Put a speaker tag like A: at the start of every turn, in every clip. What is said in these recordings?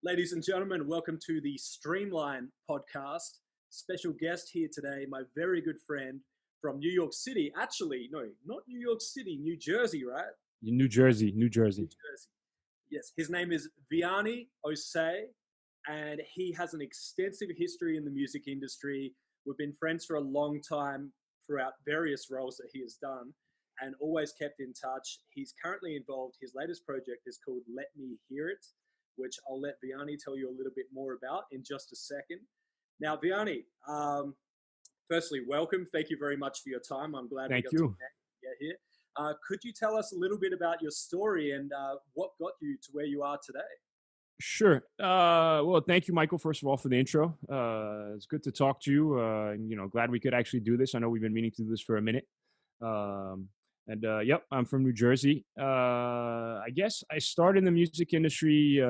A: Ladies and gentlemen, welcome to the Streamline podcast. Special guest here today, my very good friend from New York City. Actually, no, not New York City, New Jersey, right?
B: New Jersey.
A: New Jersey. Yes, his name is Vianney Ausseil, and he has an extensive history in the music industry. We've been friends for a long time throughout various roles that he has done and always kept in touch. He's currently involved. His latest project is called Let Me Hear It, which I'll let Vianney tell you a little bit more about in just a second. Now, Vianney, firstly, welcome. Thank you very much for your time. I'm glad we got to get here. Could you tell us a little bit about your story and what got you to where you are today?
B: Sure. Well, thank you, Michael, first of all, for the intro. It's good to talk to you. And, glad we could actually do this. I know we've been meaning to do this for a minute. Yep, I'm from New Jersey. I guess I started in the music industry,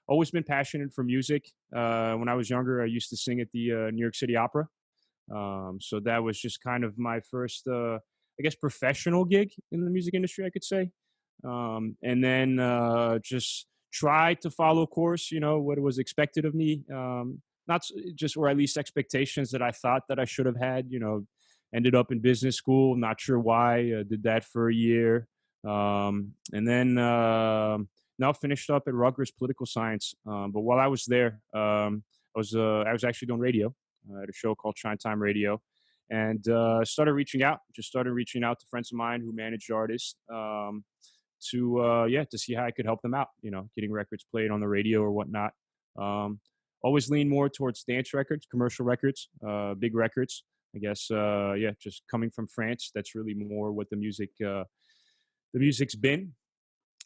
B: always been passionate for music. When I was younger, I used to sing at the New York City Opera. So that was just kind of my first, professional gig in the music industry, I could say. And then just tried to follow course, what was expected of me. Or at least expectations that I thought that I should have had, ended up in business school. Not sure why. Did that for a year. And then now finished up at Rutgers Political Science. But while I was there, I was actually doing radio at a show called Shine Time Radio. And started reaching out to friends of mine who managed artists to see how I could help them out, getting records played on the radio or whatnot. Always lean more towards dance records, commercial records, big records. I guess, just coming from France, that's really more what the music's been.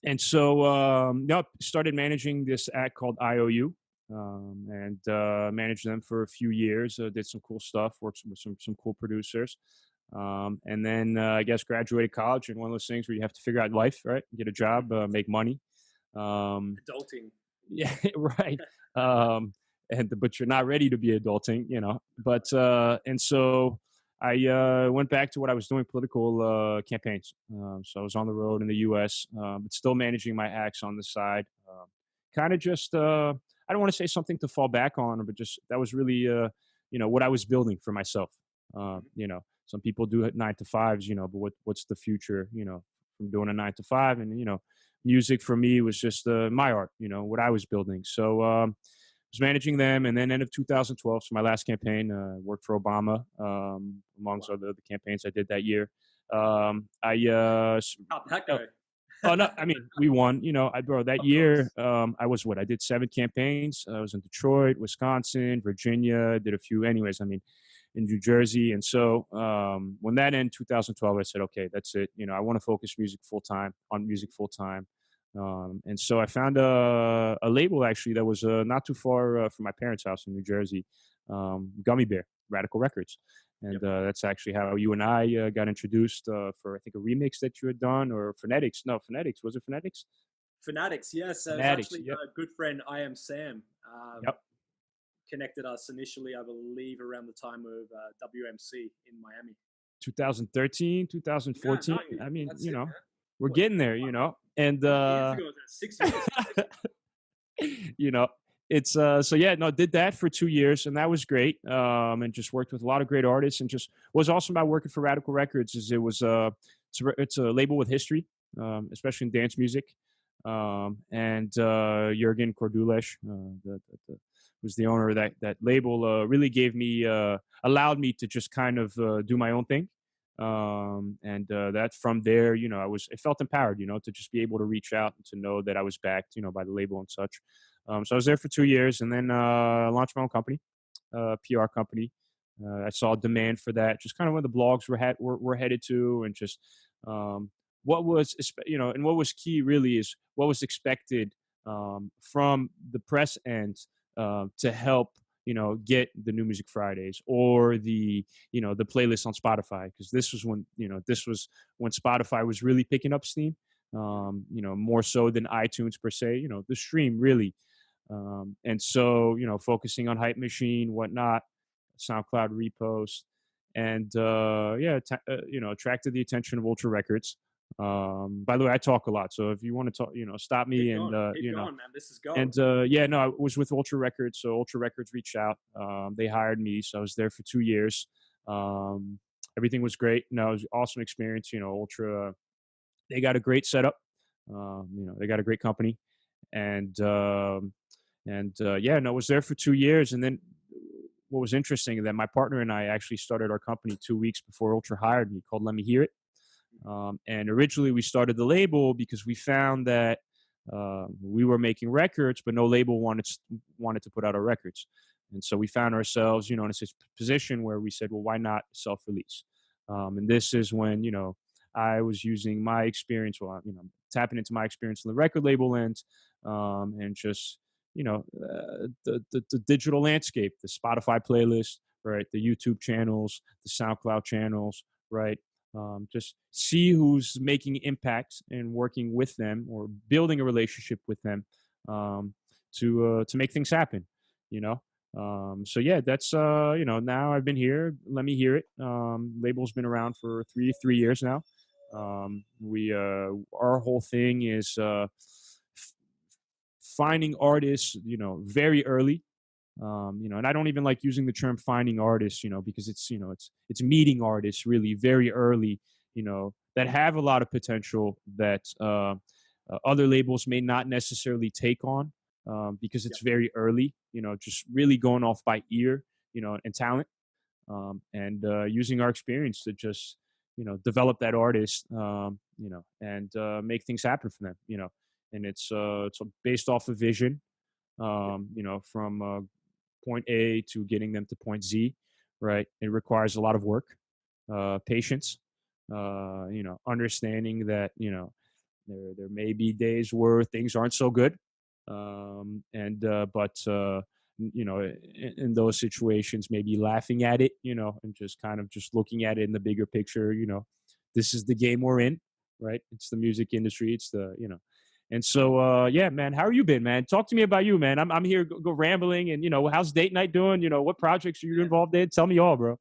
B: And so, started managing this act called IOU, and managed them for a few years. Did some cool stuff, worked with some cool producers. And then I guess graduated college, and one of those things where you have to figure out life, right? Get a job, make money.
A: Adulting.
B: Yeah, right. But you're not ready to be adulting, But and so I went back to what I was doing, political campaigns. So I was on the road in the U.S., but still managing my acts on the side. Kind of just, I don't want to say something to fall back on, but just that was really, what I was building for myself. Some people do it 9 to 5s, but what's the future, from doing a 9 to 5? And, music for me was just my art, what I was building. So was managing them, and then end of 2012, so my last campaign, worked for Obama, amongst other the campaigns I did that year.
A: How'd that go?
B: Oh no, I mean we won. That year, I did 7 campaigns. I was in Detroit, Wisconsin, Virginia. Did a few, anyways. In New Jersey, and so when that ended, 2012, I said, okay, that's it. I want to focus music full time. And so I found a label actually that was not too far from my parents' house in New Jersey, Gummy Bear, Radical Records. And that's actually how you and I got introduced for, I think, a remix that you had done, or Phonetics. No, Phonetics. Was it Phonetics?
A: Phonetics, yes. It was actually a good friend, I Am Sam, connected us initially, I believe, around the time of WMC in Miami.
B: 2013, 2014.
A: Yeah,
B: we're getting there, and
A: years ago, 6 years.
B: It's did that for 2 years, and that was great. And just worked with a lot of great artists, and just what's awesome about working for Radical Records is it's a label with history, especially in dance music. And Jürgen Kordulesh, was the owner of that label, really allowed me to just kind of do my own thing. That from there, I felt empowered, to just be able to reach out and to know that I was backed, by the label and such. So I was there for 2 years, and then launched my own company, PR company. I saw demand for that, just kind of where the blogs were headed to, and just what was key really is what was expected from the press end to help get the New Music Fridays or the playlist on Spotify, because this was when Spotify was really picking up steam, more so than iTunes per se, the stream really. And so, focusing on Hype Machine, whatnot, SoundCloud repost, and attracted the attention of Ultra Records. By the way, I talk a lot, so if you want to talk, stop me and
A: Keep going, man. This is gold.
B: and yeah, no, I was with Ultra Records, so Ultra Records reached out. They hired me, so I was there for 2 years. Um, Everything was great. No, it was an awesome experience. Ultra, they got a great setup. They got a great company, and yeah, no, I was there for 2 years, and then what was interesting is that my partner and I actually started our company 2 weeks before Ultra hired me, called LetMeHear.it. And originally we started the label because we found that we were making records, but no label wanted to put out our records. And so we found ourselves, in a position where we said, well, why not self-release? And this is when, I was using my experience, tapping into my experience on the record label end, and just, the digital landscape, the Spotify playlist, right? The YouTube channels, the SoundCloud channels, right? Just see who's making impacts and working with them or building a relationship with them, to make things happen. You know. So yeah, that's now I've been here. Let me hear it. Label's been around for three years now. We Our whole thing is finding artists, very early. And I don't even like using the term finding artists, because it's meeting artists really very early, that have a lot of potential that other labels may not necessarily take on, because it's very early, just really going off by ear, and talent, and using our experience to just, develop that artist, and make things happen for them, and it's based off of vision, from point A to getting them to point Z, right? It requires a lot of work, patience, understanding that, there may be days where things aren't so good. And but in those situations, maybe laughing at it, and just kind of just looking at it in the bigger picture. This is the game we're in, right? It's the music industry. It's the, and so, yeah, man, how are you been, man? Talk to me about you, man. I'm here go rambling, and how's date night doing? What projects are you involved in? Tell me all, bro.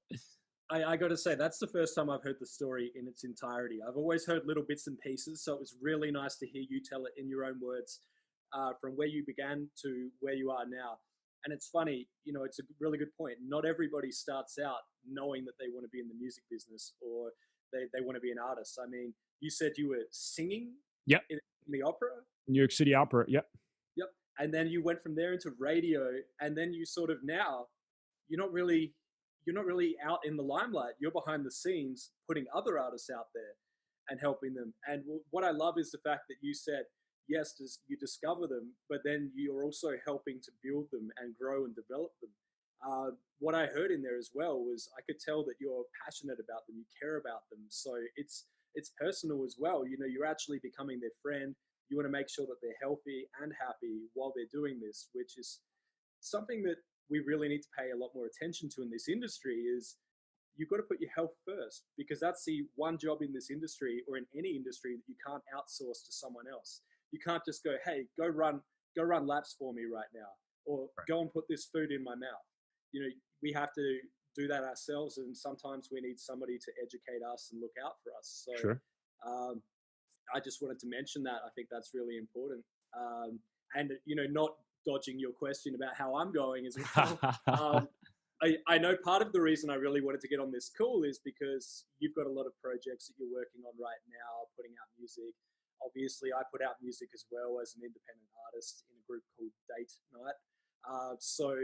A: I got to say, that's the first time I've heard the story in its entirety. I've always heard little bits and pieces, so it was really nice to hear you tell it in your own words, from where you began to where you are now. And it's funny, it's a really good point. Not everybody starts out knowing that they want to be in the music business, or they want to be an artist. I mean, you said you were singing
B: Yep.
A: in the opera?
B: New York City Opera. Yep.
A: Yep. And then you went from there into radio, and then you sort of now you're not really you're not really out in the limelight. You're behind the scenes, putting other artists out there and helping them. And what I love is the fact that you said, yes, you discover them, but then you're also helping to build them and grow and develop them. What I heard in there as well was I could tell that you're passionate about them, you care about them. So it's personal as well. You're actually becoming their friend. You want to make sure that they're healthy and happy while they're doing this, which is something that we really need to pay a lot more attention to in this industry. Is you've got to put your health first, because that's the one job in this industry, or in any industry, that you can't outsource to someone else. You can't just go, hey, go run laps for me right now, or go and put this food in my mouth. We have to do that ourselves, and sometimes we need somebody to educate us and look out for us. So
B: Sure.
A: I just wanted to mention that. I think that's really important. And not dodging your question about how I'm going as well. I know part of the reason I really wanted to get on this call is because you've got a lot of projects that you're working on right now, putting out music. Obviously, I put out music as well as an independent artist in a group called Date Night. So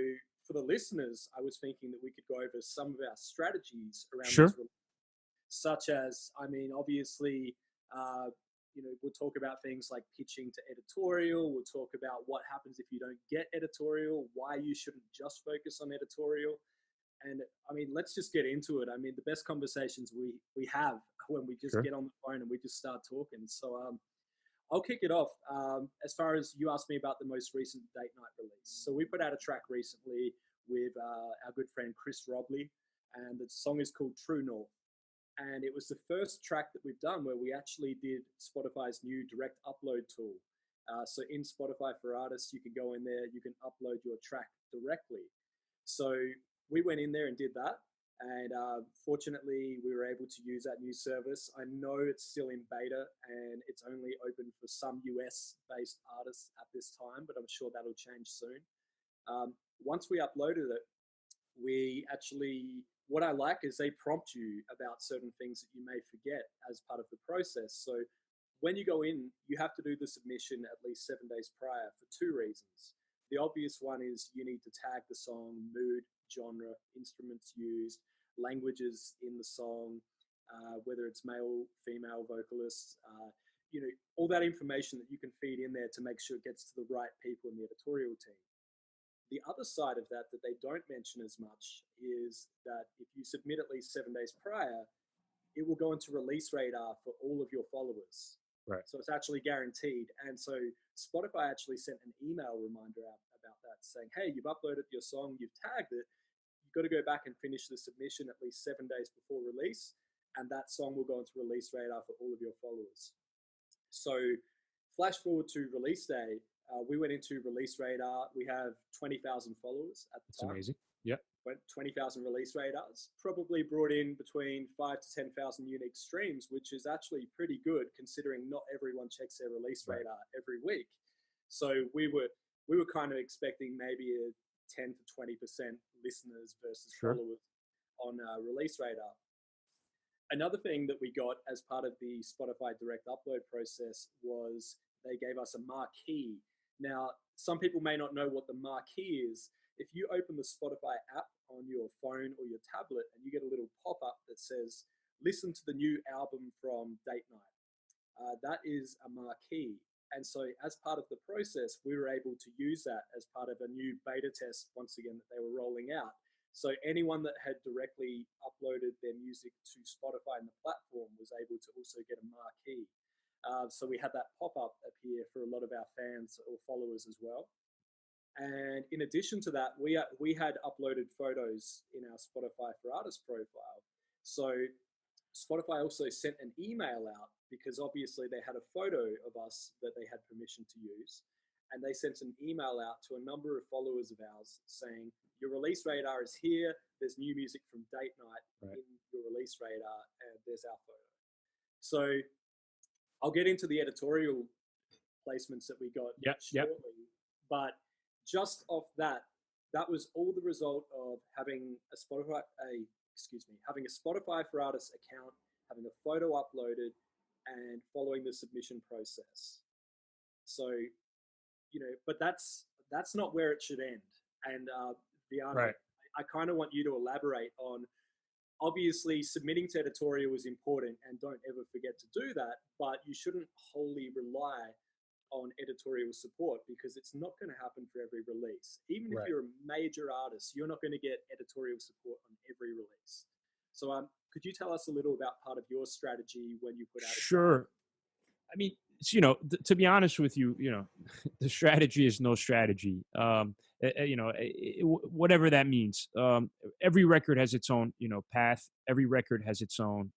A: for the listeners, I was thinking that we could go over some of our strategies around
B: Sure.
A: these, such as, I mean, obviously, we'll talk about things like pitching to editorial. We'll talk about what happens if you don't get editorial, why you shouldn't just focus on editorial. And I mean, let's just get into it. I mean, the best conversations we have when we just get on the phone and we just start talking. So I'll kick it off. As far as you asked me about the most recent Date Night release. So we put out a track recently with our good friend Chris Robley, and the song is called True North. And it was the first track that we've done where we actually did Spotify's new direct upload tool. So in Spotify for Artists, you can go in there, you can upload your track directly. So we went in there and did that. And fortunately, we were able to use that new service. I know it's still in beta and it's only open for some US-based artists at this time, but I'm sure that'll change soon. Once we uploaded it, we actually, what I like is they prompt you about certain things that you may forget as part of the process. So when you go in, you have to do the submission at least 7 days prior for two reasons. The obvious one is you need to tag the song, mood, genre, instruments used, languages in the song, whether it's male, female vocalists, all that information that you can feed in there to make sure it gets to the right people in the editorial team. The other side of that they don't mention as much is that if you submit at least 7 days prior, it will go into release radar for all of your followers.
B: Right.
A: So it's actually guaranteed. And so Spotify actually sent an email reminder out about that saying, hey, you've uploaded your song, you've tagged it. You've got to go back and finish the submission at least 7 days before release. And that song will go into release radar for all of your followers. So flash forward to release day. We went into release radar. We have 20,000 followers at the time.
B: That's amazing. Yep.
A: 20,000 release radars, probably brought in between 5,000 to 10,000 unique streams, which is actually pretty good considering not everyone checks their release radar every week. So we were kind of expecting maybe a 10 to 20% listeners versus followers on release radar. Another thing that we got as part of the Spotify direct upload process was they gave us a marquee. Now, some people may not know what the marquee is. If you open the Spotify app on your phone or your tablet and you get a little pop-up that says, listen to the new album from date night, that is a marquee. And so as part of the process, we were able to use that as part of a new beta test, once again, that they were rolling out. So anyone that had directly uploaded their music to Spotify and the platform was able to also get a marquee. So we had that pop-up appear for a lot of our fans or followers as well. And in addition to that, we had uploaded photos in our Spotify for Artists profile. So Spotify also sent an email out because obviously they had a photo of us that they had permission to use. And they sent an email out to a number of followers of ours saying, your release radar is here. There's new music from date night in your release radar, and there's our photo. So I'll get into the editorial placements that we got shortly. But just off that was all the result of having a Spotify for Artists account, having a photo uploaded, and following the submission process. So, but that's not where it should end. And Vianney, I kind of want you to elaborate on, obviously submitting to editorial is important and don't ever forget to do that, but you shouldn't wholly rely on editorial support because it's not going to happen for every release. Even if you're a major artist, you're not going to get editorial support on every release. So could you tell us a little about part of your strategy when you put out a
B: Sure. I mean, to be honest with you, the strategy is no strategy. Whatever that means. Every record has its own, path. Every record has its own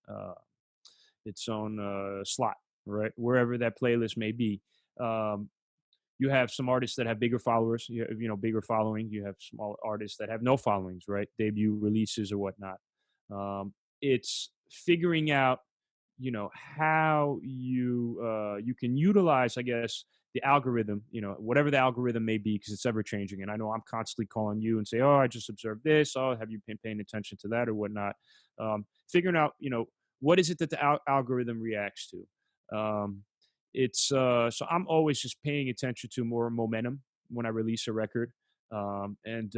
B: slot, right? Wherever that playlist may be. You have some artists that have bigger followers, bigger following. You have small artists that have no followings, right? Debut releases or whatnot. It's figuring out, how you can utilize, I guess, the algorithm, whatever the algorithm may be, because it's ever changing. And I know I'm constantly calling you and say, oh, I just observed this. Oh, have you been paying attention to that or whatnot? Figuring out, what is it that the algorithm reacts to? So I'm always just paying attention to more momentum when I release a record. And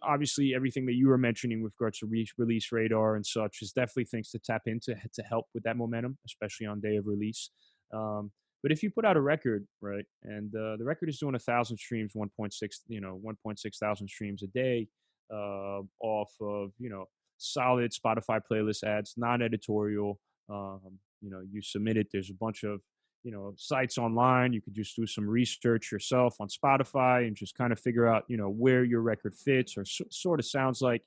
B: obviously everything that you were mentioning with regards to release radar and such is definitely things to tap into to help with that momentum, especially on day of release. But if you put out a record, right, and the record is doing 1,000 streams, 1.6 thousand streams a day, off of, solid Spotify playlist ads, non-editorial, you submit it. There's a bunch of, sites online. You could just do some research yourself on Spotify and just kind of figure out, where your record fits or sort of sounds like,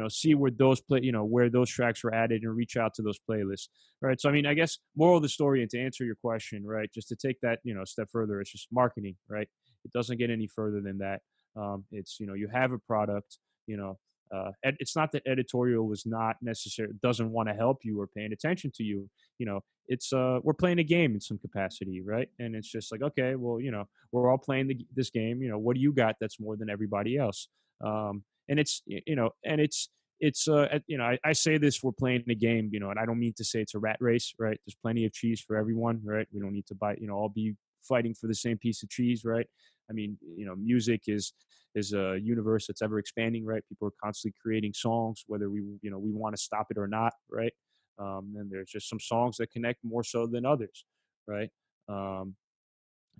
B: see where those where those tracks were added and reach out to those playlists. Right. So, I mean, I guess moral of the story, and to answer your question, right, just to take that, a step further, it's just marketing, right? It doesn't get any further than that. It's, you have a product, It's not that editorial is not necessary, doesn't want to help you or paying attention to you. It's we're playing a game in some capacity, right? And it's just like, okay, well, we're all playing this game. What do you got that's more than everybody else? And it's and I say this, we're playing the game, and I don't mean to say it's a rat race, right? There's plenty of cheese for everyone, right? We don't need to all be fighting for the same piece of cheese, right? I mean, music is a universe that's ever expanding, right? People are constantly creating songs, whether we want to stop it or not, right? And there's just some songs that connect more so than others, right? Um,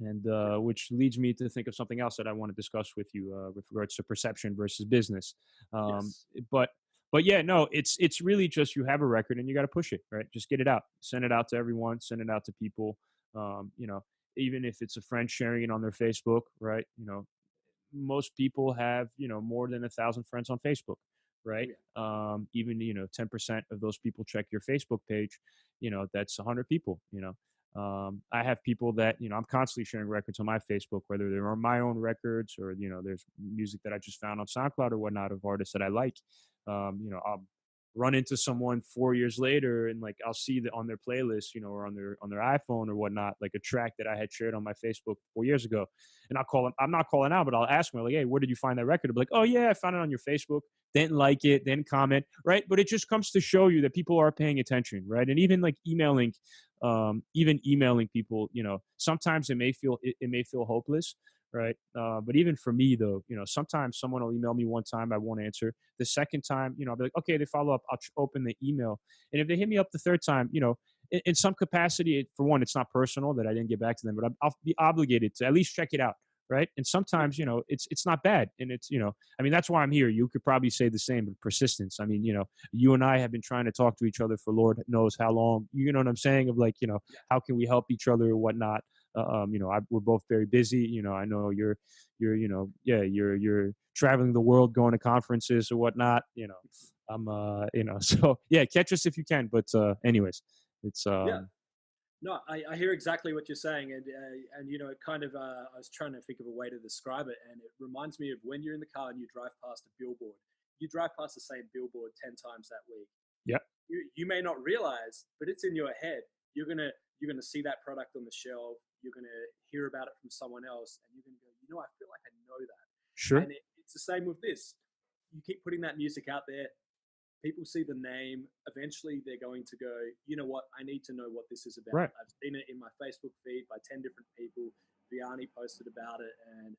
B: and which leads me to think of something else that I want to discuss with you with regards to perception versus business. Um,
A: Yes.
B: but but yeah, no, it's really just you have a record and you got to push it, right? Just get it out, send it out to everyone, send it out to people. Um, you know, Even if it's a friend sharing it on their Facebook, right? Most people have more than 1,000 friends on Facebook,
A: Oh
B: right?
A: yeah.
B: Even 10% of those people check your Facebook page. That's 100 people. I have people that I'm constantly sharing records on my Facebook, whether they're on my own records or there's music that I just found on SoundCloud or whatnot of artists that I like. I'll run into someone 4 years later and like I'll see that on their playlist, or on their iPhone or whatnot, like a track that I had shared on my Facebook 4 years ago, and I'll call them. I'm not calling out, but I'll ask them like, "Hey, where did you find that record?" They'll be like, "Oh yeah, I found it on your Facebook." Didn't like it, didn't comment, right? But it just comes to show you that people are paying attention, right? And even like even emailing people, sometimes it may feel hopeless, right? But even for me though, sometimes someone will email me one time, I won't answer. The second time, I'll be like, okay, they follow up. I'll open the email, and if they hit me up the third time, in some capacity, for one, it's not personal that I didn't get back to them, but I'll be obligated to at least check it out, right? And
A: Yeah.
B: sometimes, it's not bad, and I mean, that's why I'm here. You could probably say the same, but persistence. I mean, you and I have been trying to talk to each other for Lord knows how long. You know what I'm saying? Of like,
A: Yeah.
B: how can we help each other or whatnot? We're both very busy. I know yeah, you're traveling the world, going to conferences or whatnot. I'm, so yeah, catch us if you can. But anyways, it's
A: Yeah. No, I hear exactly what you're saying, and it kind of I was trying to think of a way to describe it, and it reminds me of when you're in the car and you drive past a billboard. You drive past the same billboard 10 times that week.
B: yeah,
A: You may not realize, but it's in your head. You're gonna see that product on the shelf. You're gonna hear about it from someone else, and you're gonna go, I feel like I know that.
B: sure,
A: And it's the same with this. You keep putting that music out there, people see the name, eventually they're going to go, you know what, I need to know what this is about.
B: right,
A: I've seen it in my Facebook feed by 10 different people. Vianney posted about it, and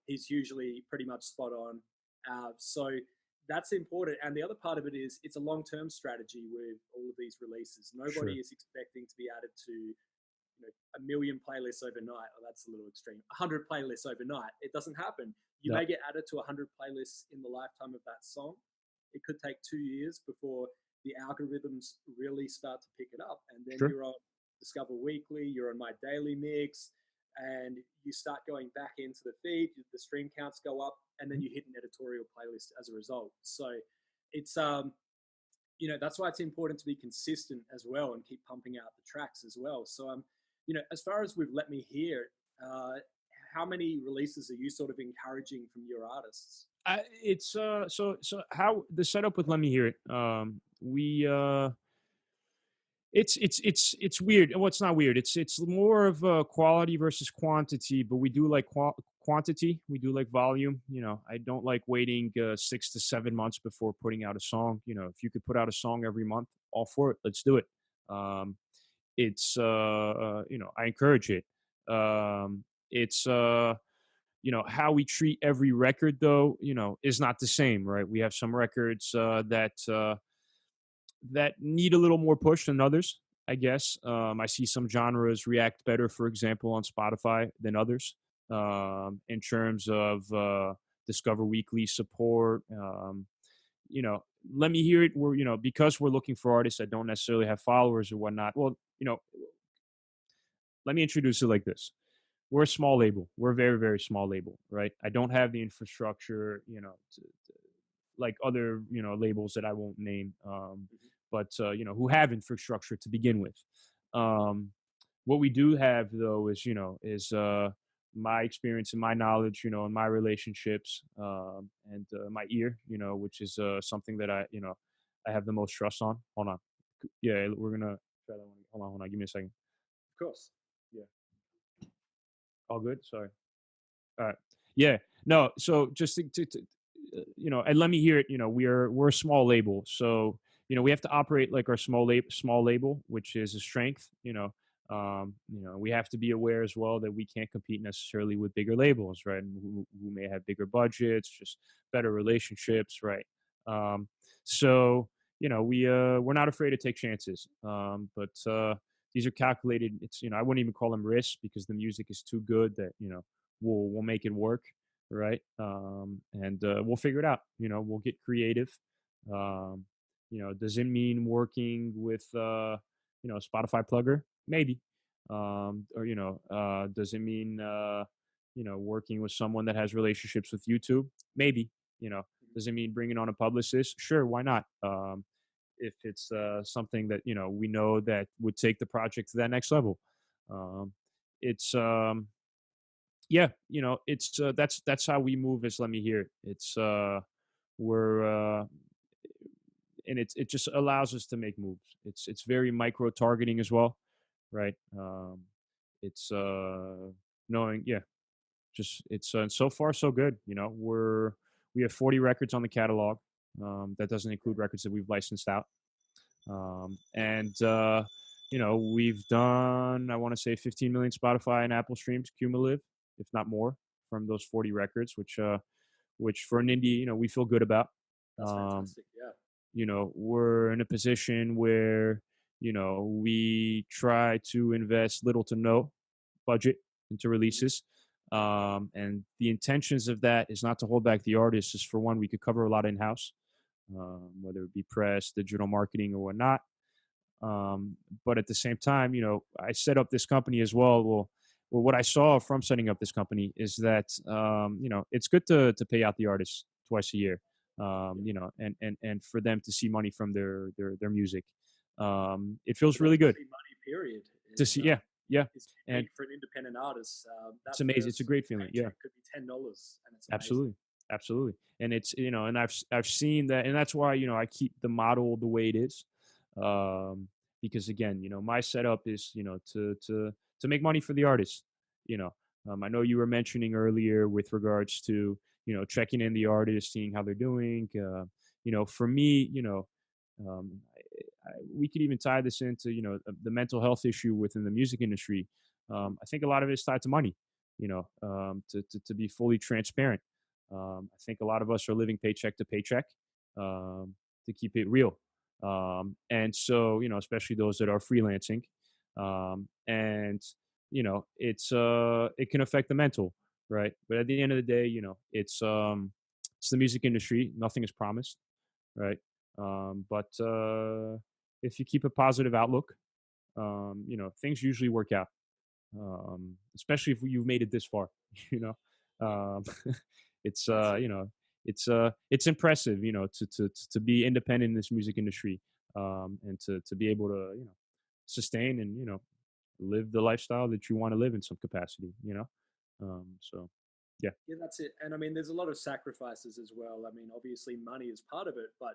A: he's usually pretty much spot on. So that's important. And the other part of it is it's a long term strategy with all of these releases. Nobody
B: sure,
A: is expecting to be added to a million playlists overnight. Oh, that's a little extreme. 100 playlists overnight. It doesn't happen. You
B: no,
A: may get added to 100 playlists in the lifetime of that song. It could take 2 years before the algorithms really start to pick it up. And then
B: sure,
A: you're on Discover Weekly, you're on My Daily Mix, and you start going back into the feed, the stream counts go up, and then
B: mhm,
A: you hit an editorial playlist as a result. So it's, that's why it's important to be consistent as well and keep pumping out the tracks as well. So, as far as with Let Me Hear, uh, how many releases are you sort of encouraging from your artists?
B: it's so how the setup with Let Me Hear It. We It's weird. Well, it's not weird. It's more of quality versus quantity, but we do like quantity. We do like volume. I don't like waiting 6 to 7 months before putting out a song. If you could put out a song every month, all for it. Let's do it. Um, it's I encourage it. It's how we treat every record though. Is not the same, right? We have some records that need a little more push than others, I guess. I see some genres react better, for example, on Spotify than others in terms of Discover Weekly support. You know, Let Me Hear It. Because we're looking for artists that don't necessarily have followers or whatnot. Well, let me introduce it like this. We're a small label. We're a very, very small label, right? I don't have the infrastructure, like other labels that I won't name,
A: Mhm.
B: but who have infrastructure to begin with. What we do have though is my experience and my knowledge, and my relationships, and my ear, which is something that I have the most trust on. Hold on. Yeah, we're gonna try that one. Hold on. Give me a second.
A: Of course.
B: Yeah. All good. Sorry. All right. Yeah. No. So just and let me hear it. We're a small label, so we have to operate like our small label, which is a strength. We have to be aware as well that we can't compete necessarily with bigger labels, right? And who may have bigger budgets, just better relationships, right? Um, so we're not afraid to take chances, but these are calculated. I wouldn't even call them risks because the music is too good that we'll make it work, right? And we'll figure it out. We'll get creative. Um, does it mean working with Spotify plugger? Maybe. Or does it mean working with someone that has relationships with YouTube? Maybe. Does it mean bringing on a publicist? Sure, why not? If it's something that we know that would take the project to that next level. It's Yeah, it's that's how we move as Let Me Hear It. It's we're and it just allows us to make moves. It's very micro targeting as well, right? It's knowing, yeah, just it's so far so good. We have 40 records on the catalog. That doesn't include records that we've licensed out. And we've done, I want to say, 15 million Spotify and Apple streams cumulative, if not more, from those 40 records, which for an indie, we feel good about.
A: That's fantastic. Yeah.
B: We're in a position where we try to invest little to no budget into releases. And the intentions of that is not to hold back the artists. Is for one, we could cover a lot in house, whether it be press, digital marketing, or whatnot. But at the same time, I set up this company as well. Well, what I saw from setting up this company is that it's good to pay out the artists twice a year, and for them to see money from their music. It feels really good
A: money, period.
B: to see. Yeah, yeah,
A: It's
B: and
A: for an independent artist.
B: it's amazing. It's a great feeling. Yeah,
A: could be $10, and it's amazing.
B: Absolutely. And it's and I've seen that, and that's why I keep the model the way it is, because again, my setup is to make money for the artist. You know, I know you were mentioning earlier with regards to checking in the artist, seeing how they're doing. For me, we could even tie this into the mental health issue within the music industry. I think a lot of it is tied to money. To be fully transparent. I think a lot of us are living paycheck to paycheck, to keep it real. And so, especially those that are freelancing. And, it can affect the mental, right? But at the end of the day, it's the music industry. Nothing is promised, right? But if you keep a positive outlook, things usually work out, especially if you've made it this far. you know um, it's it's impressive, to be independent in this music industry, and to be able to sustain and live the lifestyle that you want to live in some capacity. So yeah.
A: Yeah, that's it. And I mean, there's a lot of sacrifices as well. I mean, obviously, money is part of it, but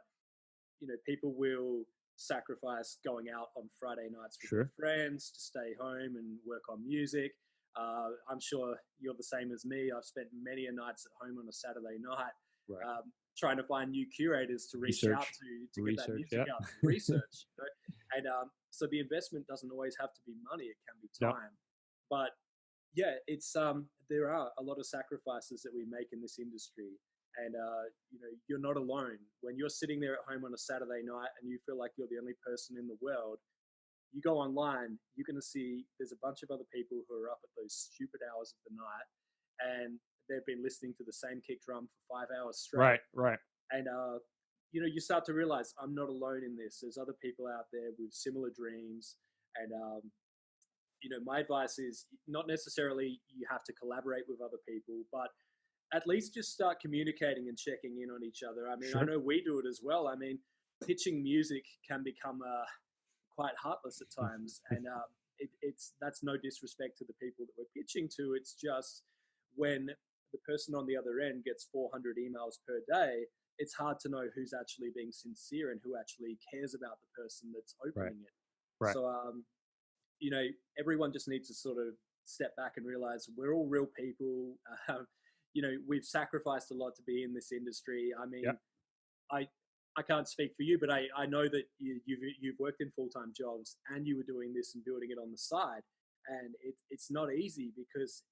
A: people will sacrifice going out on Friday nights with
B: Sure.
A: their friends to stay home and work on music. I'm sure you're the same as me. I've spent many a nights at home on a Saturday night,
B: Right.
A: trying to find new curators to reach out to get that music out, research. And so the investment doesn't always have to be money; it can be
B: Yep.
A: time. But yeah, it's there are a lot of sacrifices that we make in this industry, and you're not alone when you're sitting there at home on a Saturday night and you feel like you're the only person in the world. You go online, you're going to see there's a bunch of other people who are up at those stupid hours of the night, and they've been listening to the same kick drum for 5 hours straight.
B: Right.
A: And you start to realize I'm not alone in this. There's other people out there with similar dreams, and my advice is not necessarily you have to collaborate with other people, but at least just start communicating and checking in on each other. I mean,
B: Sure.
A: I know we do it as well. I mean, pitching music can become quite heartless at times, and that's no disrespect to the people that we're pitching to. It's just when the person on the other end gets 400 emails per day, it's hard to know who's actually being sincere and who actually cares about the person that's opening it.
B: Right.
A: So, everyone just needs to sort of step back and realize we're all real people. We've sacrificed a lot to be in this industry. I mean, I can't speak for you, but I know that you've worked in full-time jobs and you were doing this and building it on the side. And it's not easy because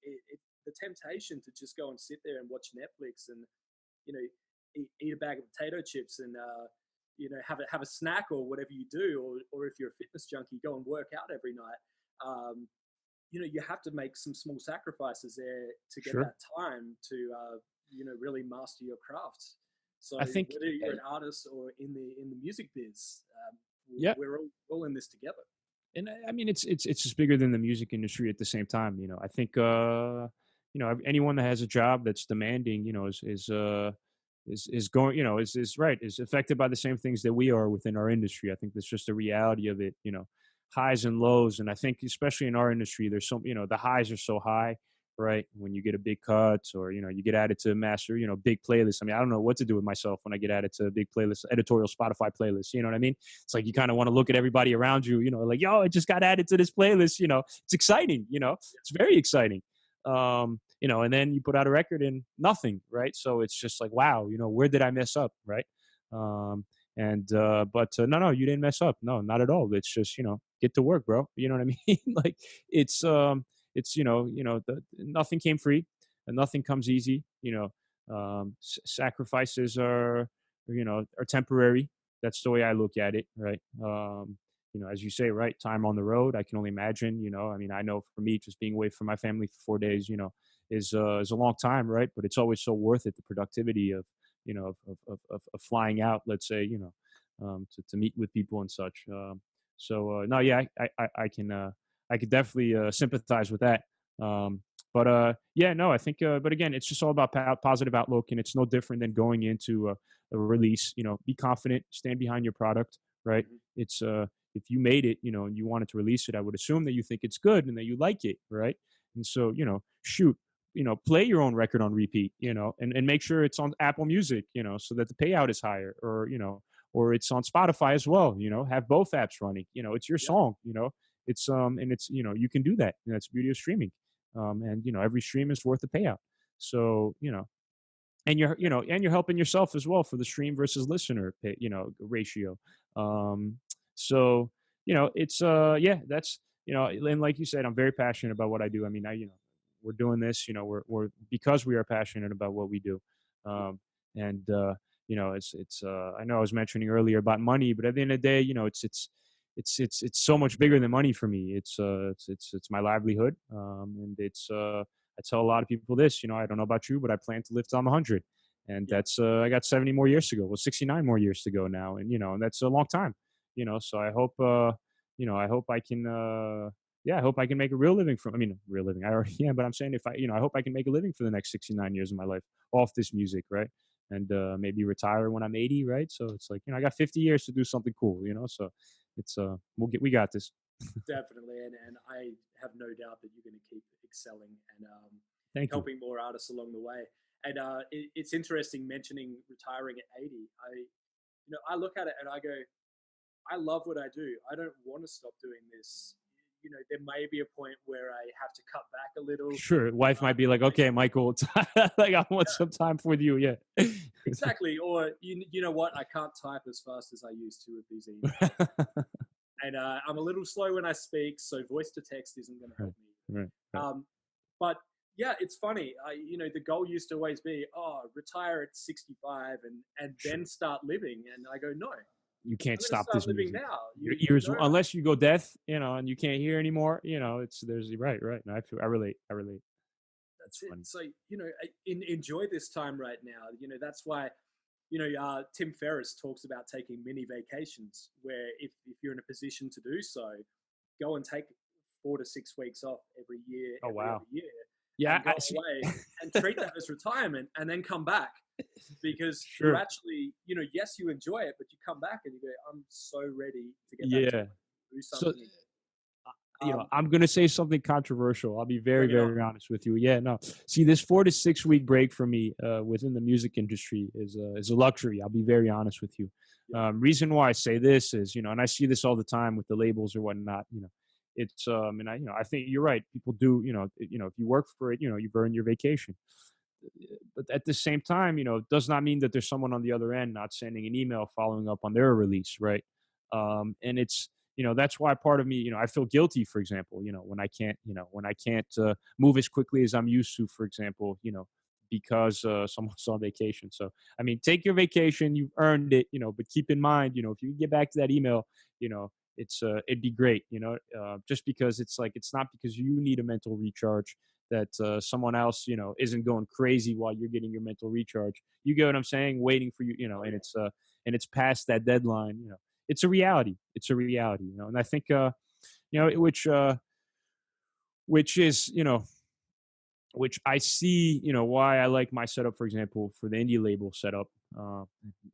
A: the temptation to just go and sit there and watch Netflix and, eat a bag of potato chips and, have a snack or whatever you do, or if you're a fitness junkie, go and work out every night. You have to make some small sacrifices there to get that time to, really master your craft. So
B: I think
A: whether you're an artist or in the music biz, we're all in this together.
B: And I mean, it's just bigger than the music industry at the same time. I think, anyone that has a job that's demanding, is going, is affected by the same things that we are within our industry. I think that's just the reality of it, highs and lows. And I think especially in our industry, there's some, the highs are so high, right? When you get a big cut or, you get added to a master, big playlist. I mean, I don't know what to do with myself when I get added to a big playlist, editorial Spotify playlist. You know what I mean? It's like, you kind of want to look at everybody around you, like, yo, I just got added to this playlist. It's exciting, it's very exciting. And then you put out a record and nothing, right? So it's just like, wow, where did I mess up? Right. No, you didn't mess up. No, not at all. It's just, get to work, bro. You know what I mean? Like it's nothing came free and nothing comes easy. Sacrifices are temporary. That's the way I look at it. Right. As you say, right. Time on the road. I can only imagine, I mean, I know for me, just being away from my family for 4 days, is a long time. Right. But it's always so worth it. The productivity of, of flying out, let's say, to meet with people and such. No, yeah, I could definitely sympathize with that. I think, but again, it's just all about positive outlook, and it's no different than going into a release. Be confident, stand behind your product, right?
A: Mm-hmm.
B: It's if you made it, and you wanted to release it, I would assume that you think it's good and that you like it, right? And so, shoot, play your own record on repeat, and make sure it's on Apple Music, so that the payout is higher, or it's on Spotify as well, have both apps running, it's your song, it's, and it's, you can do that. That's the beauty of streaming. And, every stream is worth the payout. So, and you're helping yourself as well for the stream versus listener, ratio. So, it's, that's, and like you said, I'm very passionate about what I do. I mean, we're doing this, we're because we are passionate about what we do. And, it's I know I was mentioning earlier about money, but at the end of the day, it's so much bigger than money for me. It's my livelihood. And it's, I tell a lot of people this, I don't know about you, but I plan to live till I'm 100. And that's, I got 70 more years to go. Well, 69 more years to go now. And, and that's a long time, so I hope, I hope I can, I hope I can make a real living real living. I already am, but I'm saying I hope I can make a living for the next 69 years of my life off this music. Right. And, maybe retire when I'm 80. Right. So it's like, I got 50 years to do something cool, so it's, we got this.
A: Definitely. And I have no doubt that you're going to keep excelling and helping more artists along the way. And it's interesting mentioning retiring at 80. I look at it and I go, I love what I do. I don't want to stop doing this. There may be a point where I have to cut back a little.
B: Sure. Wife might be like, okay, Michael, like I want some time with you. Yeah.
A: Exactly. Or you know what? I can't type as fast as I used to with these emails. And I'm a little slow when I speak, so voice to text isn't going to help me.
B: Right.
A: But yeah, it's funny. The goal used to always be, retire at 65 and then start living. And I go, no.
B: You can't stop this
A: living
B: music.
A: now.
B: Your ears, unless you go deaf, and you can't hear anymore. There's right. No, I relate.
A: That's it. Funny. So enjoy this time right now. That's why Tim Ferriss talks about taking mini vacations, where if you're in a position to do so, go and take 4 to 6 weeks off every year.
B: Oh, wow.
A: Every year.
B: Yeah,
A: and go away and treat that as retirement, and then come back, because you actually, yes, you enjoy it, but you come back and you go, I'm so ready to get back to do something.
B: I'm going to say something controversial. I'll be very,
A: Bring it on.
B: very honest with you. Yeah, no. See, this 4 to 6 week break for me within the music industry is a luxury. I'll be very honest with you.
A: Yeah,
B: Reason why I say this is, and I see this all the time with the labels or whatnot. It's and I think you're right. People do, if you work for it, you earn your vacation. But at the same time, it does not mean that there's someone on the other end not sending an email following up on their release, right? And it's that's why part of me, I feel guilty, for example, when I can't move as quickly as I'm used to, for example, because someone's on vacation. So I mean, take your vacation, you've earned it, but keep in mind, if you get back to that email, it'd be great, just because it's not because you need a mental recharge that someone else, isn't going crazy while you're getting your mental recharge. You get what I'm saying? Waiting for you, and it's past that deadline. It's a reality. It's a reality, and I think, which is, which I see, why I like my setup, for example, for the indie label setup. Uh,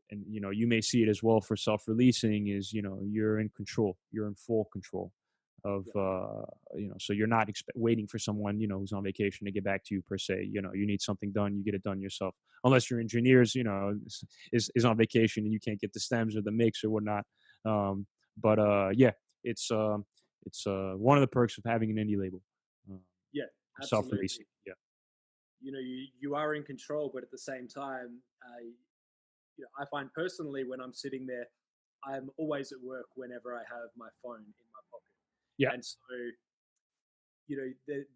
B: and, you may see it as well for self-releasing is, you're in control, you're in full control of,
A: yeah,
B: so you're not waiting for someone, who's on vacation to get back to you per se. You need something done, you get it done yourself. Unless your engineers, is on vacation and you can't get the stems or the mix or whatnot. Um, but yeah, it's one of the perks of having an indie label. Uh,
A: yeah,
B: Self-releasing.
A: absolutely.
B: Yeah.
A: You are in control, but at the same time, I find personally when I'm sitting there, I'm always at work whenever I have my phone in my pocket,
B: Yeah.
A: and so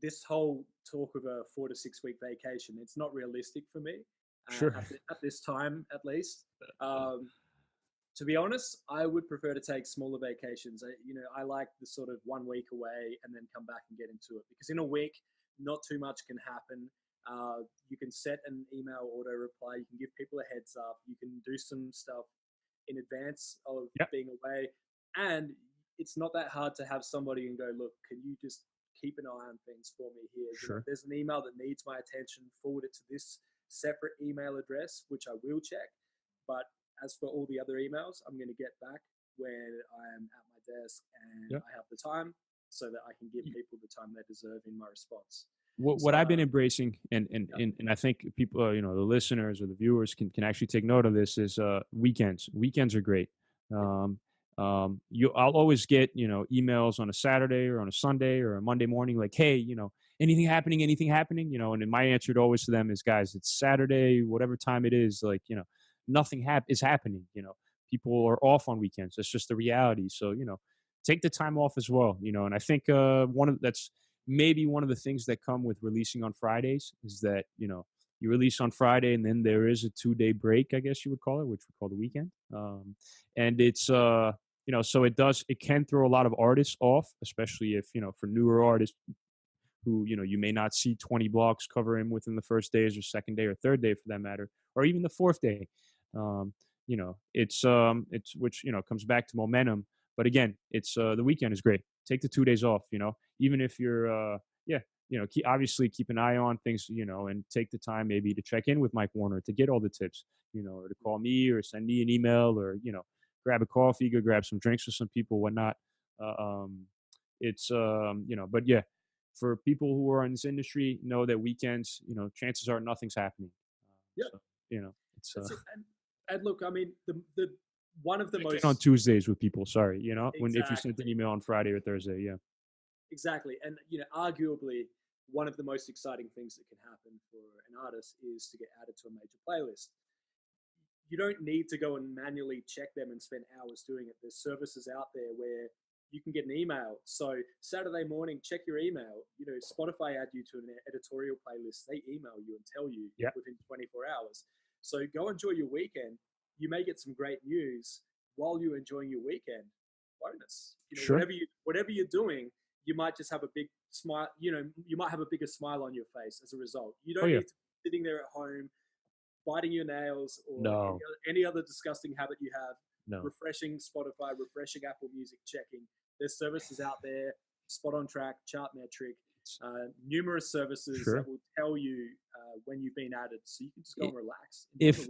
A: this whole talk of a 4 to 6 week vacation, it's not realistic for me
B: Sure.
A: at this time, at least. Um, to be honest, I would prefer to take smaller vacations. I like the sort of 1 week away and then come back and get into it, because in a week, not too much can happen. You can set an email auto reply. You can give people a heads up. You can do some stuff in advance of
B: Yeah.
A: being away. And it's not that hard to have somebody and go, look, can you just keep an eye on things for me here?
B: Sure.
A: If there's an email that needs my attention, forward it to this separate email address, which I will check. But as for all the other emails, I'm going to get back when I am at my desk and
B: Yeah.
A: I have the time, so that I can give people the time they deserve in my response.
B: What I've been embracing, and I think people, the listeners or the viewers can actually take note of this is weekends. Weekends are great. I'll always get emails on a Saturday or on a Sunday or a Monday morning like, hey, anything happening, and then my answer to always to them is, guys, it's Saturday, whatever time it is, like, nothing is happening. People are off on weekends. That's just the reality. So take the time off as well. And I think that's maybe one of the things that come with releasing on Fridays is that you release on Friday and then there is a 2-day break, I guess you would call it, which we call the weekend. And it's so it can throw a lot of artists off, especially if for newer artists who you may not see 20 blocks cover him within the first days or second day or third day for that matter, or even the fourth day. It's which comes back to momentum. But again, it's the weekend is great. Take the 2 days off. Even if you're obviously keep an eye on things, and take the time maybe to check in with Mike Warner to get all the tips, or to call me or send me an email, or grab a coffee, go grab some drinks with some people, whatnot. It's but yeah, for people who are in this industry, know that weekends, chances are nothing's happening.
A: Yeah.
B: So, it's
A: That's it. And look, I mean, the one of the
B: check in
A: most
B: on Tuesdays with people. Sorry, when if you sent an
A: exactly
B: email on Friday or Thursday, yeah.
A: exactly, and arguably one of the most exciting things that can happen for an artist is to get added to a major playlist. You don't need to go and manually check them and spend hours doing it. There's services out there where you can get an email. So Saturday morning, check your email. Spotify add you to an editorial playlist. They email you and tell you
B: Yeah.
A: within 24 hours. So go enjoy your weekend. You may get some great news while you're enjoying your weekend. Bonus.
B: Sure.
A: Whatever you're doing, you might just have a big smile. You might have a bigger smile on your face as a result. You don't need to be sitting there at home biting your nails or
B: No.
A: any other disgusting habit you have.
B: No.
A: Refreshing Spotify, refreshing Apple Music, checking. There's services out there, Spot on Track, Chartmetric, numerous services
B: Sure.
A: that will tell you when you've been added, so you can just go and relax.
B: If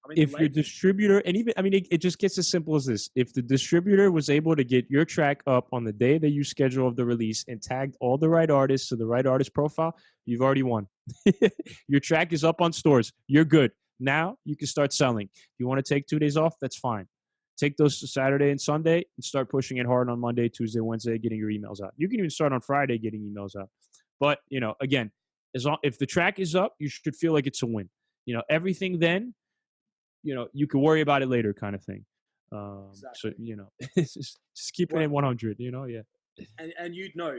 A: I mean, the
B: If your
A: label,
B: distributor, and even, I mean, it just gets as simple as this. If the distributor was able to get your track up on the day that you schedule of the release and tagged all the right artists to the right artist profile, you've already won. Your track is up on stores. You're good. Now you can start selling. If you want to take 2 days off, that's fine. Take those to Saturday and Sunday and start pushing it hard on Monday, Tuesday, Wednesday, getting your emails out. You can even start on Friday getting emails out. But, again, if the track is up, you should feel like it's a win. Everything then, you can worry about it later, kind of thing. So,
A: exactly.
B: it's just keeping it
A: Well,
B: 100, yeah.
A: and you'd know.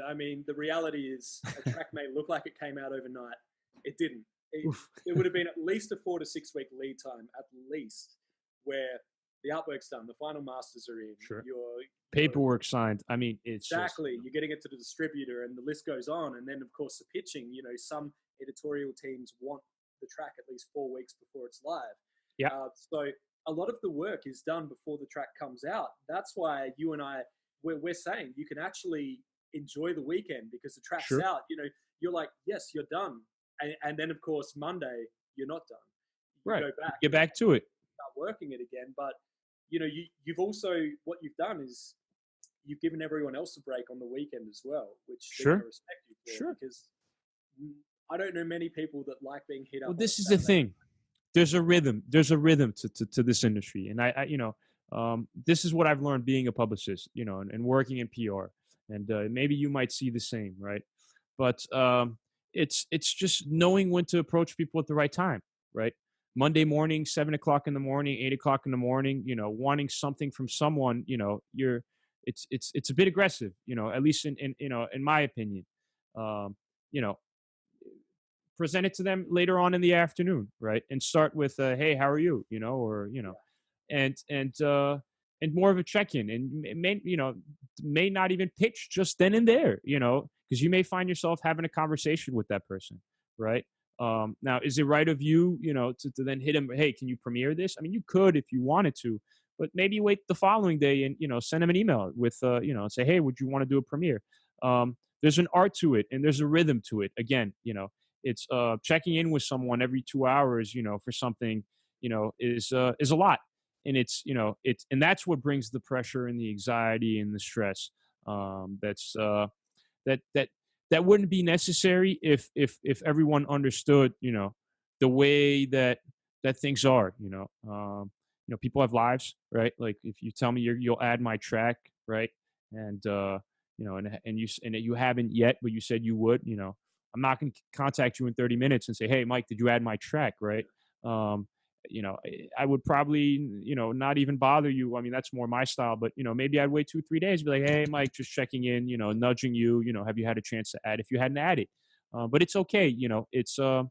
A: I mean, the reality is a track may look like it came out overnight. It didn't. It would have been at least a 4 to 6 week lead time, at least, where the artwork's done, the final masters are in.
B: Sure.
A: Your
B: Paperwork signed. I mean, it's
A: exactly. You're getting it to the distributor, and the list goes on. And then, of course, the pitching. Some editorial teams want the track at least 4 weeks before it's live.
B: Yeah.
A: So a lot of the work is done before the track comes out. That's why you and I, we're saying you can actually enjoy the weekend because the track's
B: Sure.
A: out. You're like, yes, you're done. And then, of course, Monday, you're not done. You
B: right.
A: go back,
B: get back to it.
A: Start working it again. But, you've also, what you've done is you've given everyone else a break on the weekend as well, which
B: Sure.
A: I respect you for.
B: Sure.
A: Because I don't know many people that like being hit up.
B: Well, this is the thing. There's a rhythm. There's a rhythm to this industry, and I this is what I've learned being a publicist, and working in PR. And maybe you might see the same, right? But it's just knowing when to approach people at the right time, right? Monday morning, 7 o'clock in the morning, 8 o'clock in the morning, wanting something from someone, it's a bit aggressive, at least in my opinion. You know, present it to them later on in the afternoon, right? And start with, "Hey, how are you?" Or and more of a check-in, and may not even pitch just then and there, because you may find yourself having a conversation with that person, right? Now, is it right of you, to then hit him? Hey, can you premiere this? I mean, you could if you wanted to, but maybe wait the following day and send him an email with and say, "Hey, would you want to do a premiere?" There's an art to it, and there's a rhythm to it. Again, it's checking in with someone every 2 hours, for something, is a lot. And and that's what brings the pressure and the anxiety and the stress. That's that wouldn't be necessary if everyone understood, the way that things are. People have lives, right? Like if you tell me you'll add my track, right? And and you haven't yet, but you said you would. I'm not going to contact you in 30 minutes and say, "Hey, Mike, did you add my track?" Right? I would probably, not even bother you. I mean, that's more my style, but, maybe I'd wait 2, 3 days, be like, "Hey, Mike, just checking in, nudging you, have you had a chance to add if you hadn't added?" But it's okay.
A: That's a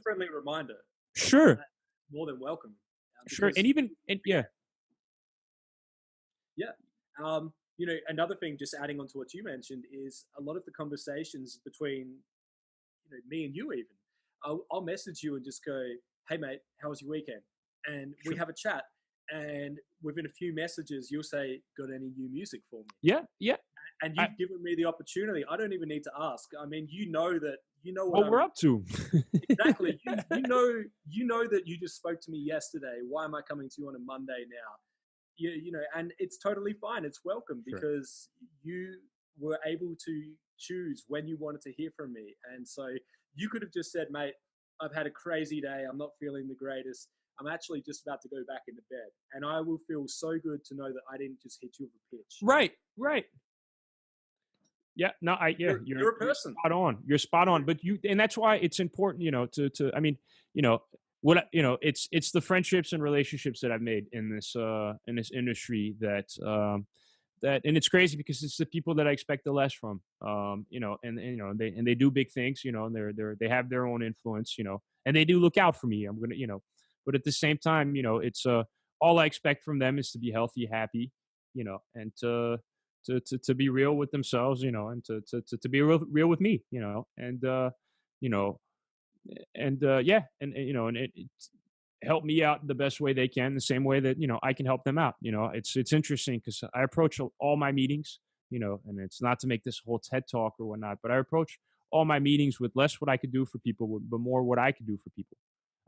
A: friendly reminder.
B: Sure.
A: More than welcome.
B: Sure. And even, yeah.
A: Yeah. Another thing, just adding on to what you mentioned, is a lot of the conversations between, me and you even. I'll message you and just go, "Hey, mate, how was your weekend?" And we have a chat. And within a few messages, you'll say, "Got any new music for me?"
B: Yeah. Yeah.
A: And you've given me the opportunity. I don't even need to ask. I mean,
B: what we're up to.
A: Exactly. You know that you just spoke to me yesterday. Why am I coming to you on a Monday now? And it's totally fine. It's welcome because you were able to choose when you wanted to hear from me. And so you could have just said, "Mate, I've had a crazy day. I'm not feeling the greatest. I'm actually just about to go back into bed." And I will feel so good to know that I didn't just hit you with a pitch.
B: Right. Yeah, no,
A: you're a person.
B: Spot on. You're spot on. But and that's why it's important, I mean, it's the friendships and relationships that I've made in this industry and it's crazy because it's the people that I expect the less from, and they do big things, and they have their own influence, and they do look out for me. I'm going to, but at the same time, it's all I expect from them is to be healthy, happy, and to be real with themselves, and to be real with me, and and it help me out the best way they can, the same way that I can help them out. It's interesting because I approach all my meetings, and it's not to make this whole TED talk or whatnot, but I approach all my meetings with less what I could do for people, but more what I could do for people.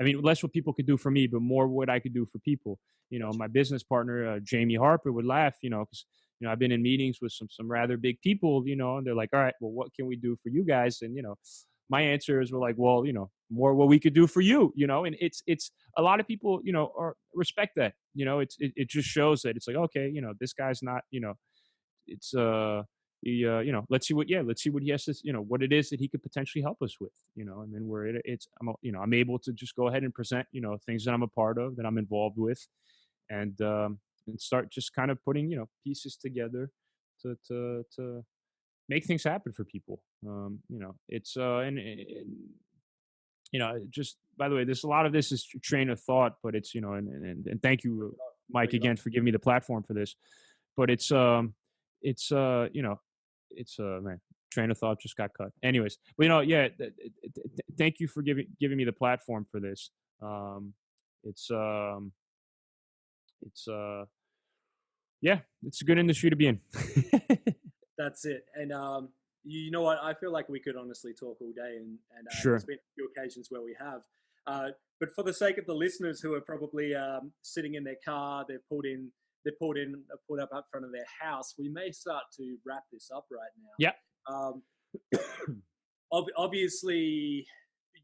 B: I mean, less what people could do for me, but more what I could do for people. You know,
A: Gotcha.
B: my business partner, Jamie Harper, would laugh, you know, because, you know, I've been in meetings with some rather big people, you know, and they're like, all right, well, what can we do for you guys? And, you know, my answers were like, well, you know, more what we could do for you, you know, and it's a lot of people, you know, are respect that, you know, it just shows that it's like, okay, you know, this guy's not, you know, it's you know, let's see what he has to, you know, what it is that he could potentially help us with, you know, and then you know, I'm able to just go ahead and present, you know, things that I'm a part of, that I'm involved with, and start just kind of putting, you know, pieces together to make things happen for people. You know, it's and you know, just by the way, there's a lot of this is train of thought, but it's, you know, and thank
A: Bring
B: you,
A: it on.
B: Mike,
A: Bring it on.
B: again for giving me the platform for this. But you know, it's man, train of thought just got cut. Anyways, but you know, yeah, thank you for giving me the platform for this. Um, it's um, it's yeah, it's a good industry to be in.
A: That's it. And you know what? I feel like we could honestly talk all day, and there's
B: Sure.
A: been a few occasions where we have. But for the sake of the listeners who are probably sitting in their car, pulled up front of their house, we may start to wrap this up right
B: Yeah.
A: now. Obviously,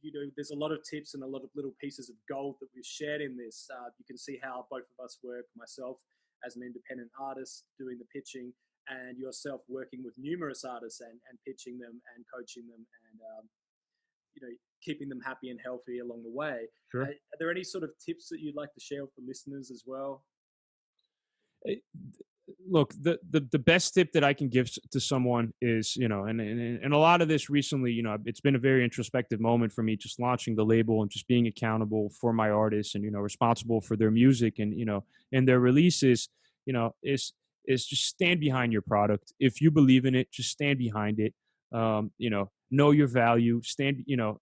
A: you know, there's a lot of tips and a lot of little pieces of gold that we've shared in this. You can see how both of us work. Myself as an independent artist doing the pitching, and yourself working with numerous artists and pitching them and coaching them and you know, keeping them happy and healthy along the way.
B: Sure.
A: Are there any sort of tips that you'd like to share with the listeners as well?
B: Eh, Look, the best tip that I can give to someone is, you know, and a lot of this recently, you know, it's been a very introspective moment for me, just launching the label and just being accountable for my artists and, you know, responsible for their music and, you know, and their releases, you know, is just stand behind your product. If you believe in it, just stand behind it. You know your value, stand, you know,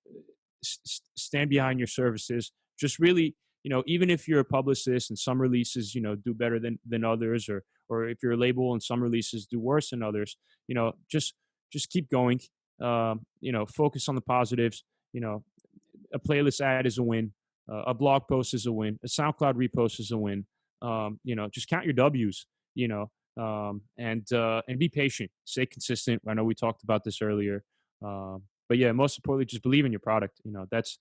B: stand behind your services. Just really, you know, even if you're a publicist and some releases, you know, do better than others, or if you're a label and some releases do worse than others, you know, just keep going. You know, focus on the positives. You know, a playlist ad is a win. A blog post is a win. A SoundCloud repost is a win. You know, just count your W's. You know, and be patient. Stay consistent. I know we talked about this earlier. But yeah, most importantly, just believe in your product. You know, that's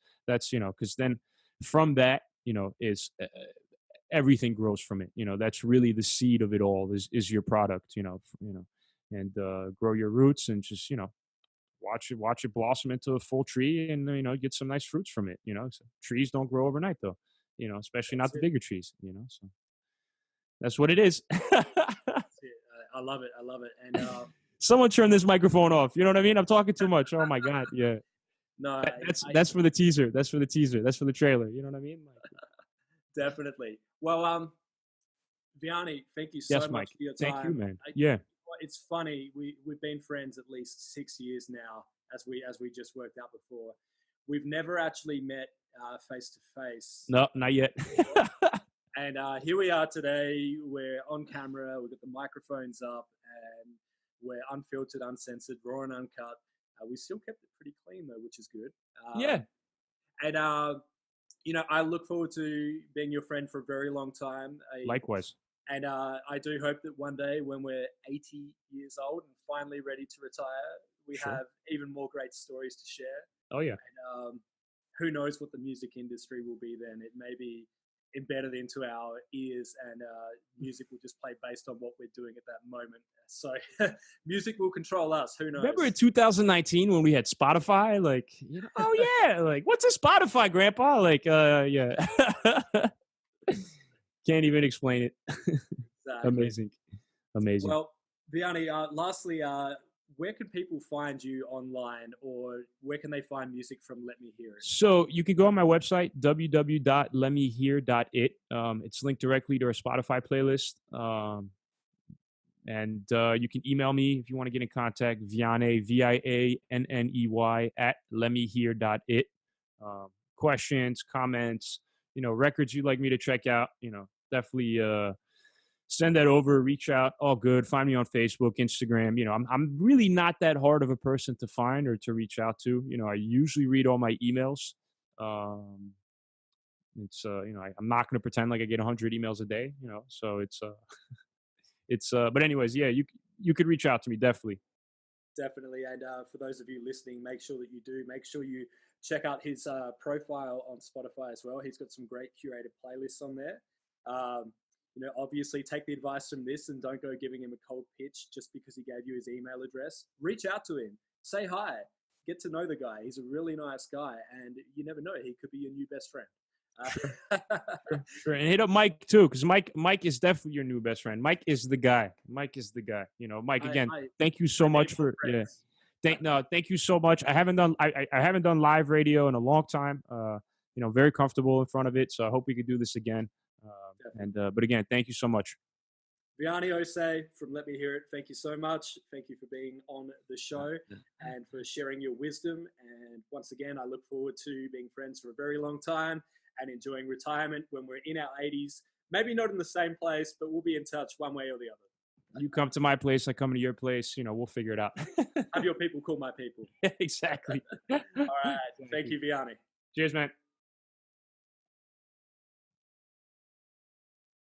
B: you know, because then from that, you know, is everything grows from it. You know, that's really the seed of it all is your product. You know, and grow your roots and just, you know, watch it blossom into a full tree and, you know, get some nice fruits from it. You know, so trees don't grow overnight though. You know, especially not
A: That's
B: the
A: it.
B: bigger trees. You know, so that's what it is.
A: That's it. I love it. I love it. And
B: Someone turn this microphone off. You know what I mean? I'm talking too much. Oh my god. Yeah.
A: no,
B: That's for the teaser. That's for the teaser. That's for the trailer. You know what I mean? Like,
A: definitely. Well, Vianney, thank you so
B: yes,
A: much
B: Mike.
A: for your
B: Thank you,
A: time.
B: man. Yeah.
A: It's funny. We've been friends at least 6 years now, as we just worked out before. We've never actually met face to face,
B: No, not yet.
A: and here we are today. We're on camera. We've got the microphones up, and we're unfiltered, uncensored, raw and uncut. We still kept it pretty clean though, which is good.
B: Yeah.
A: And you know, I look forward to being your friend for a very long time.
B: Likewise.
A: And I do hope that one day when we're 80 years old and finally ready to retire, we
B: Sure.
A: have even more great stories to share.
B: Oh yeah.
A: And who knows what the music industry will be then? It may be embedded into our ears, and music will just play based on what we're doing at that moment. So music will control us. Who knows?
B: Remember in 2019 when we had Spotify? Like, you know, oh yeah, like what's a Spotify, Grandpa? Like, yeah. Can't even explain it.
A: Exactly.
B: Amazing. Amazing.
A: Well, Vianney, lastly, where can people find you online, or where can they find music from Let Me Hear It?
B: So you can go on my website, www.letmehear.it. It's linked directly to our Spotify playlist. And you can email me if you want to get in contact, Vianney, Vianney, at LetMeHear.it. Questions, comments, you know, records you'd like me to check out, you know, definitely send that over, reach out, all good. Find me on Facebook, Instagram. You know, I'm really not that hard of a person to find or to reach out to. You know, I usually read all my emails. It's I'm not going to pretend like I get 100 emails a day, so but anyways, yeah, you could reach out to me, definitely.
A: Definitely. And for those of you listening, make sure that you do. Make sure you check out his profile on Spotify as well. He's got some great curated playlists on there. Obviously take the advice from this and don't go giving him a cold pitch just because he gave you his email address. Reach out to him. Say hi. Get to know the guy. He's a really nice guy, and you never know, he could be your new best friend.
B: Sure. And hit up Mike too, because Mike is definitely your new best friend. Mike is the guy. Mike, again, thank you so much for thank you so much. I haven't done live radio in a long time. Very comfortable in front of it, so I hope we could do this again. But again, thank you so much.
A: Vianney Ausseil from Let Me Hear It, thank you so much. Thank you for being on the show and for sharing your wisdom. And once again, I look forward to being friends for a very long time and enjoying retirement when we're in our 80s. Maybe not in the same place, but we'll be in touch one way or the other.
B: You come to my place, I come to your place. We'll figure it out.
A: Have your people call my people.
B: Exactly.
A: All right. Thank you, Vianney.
B: Cheers, man.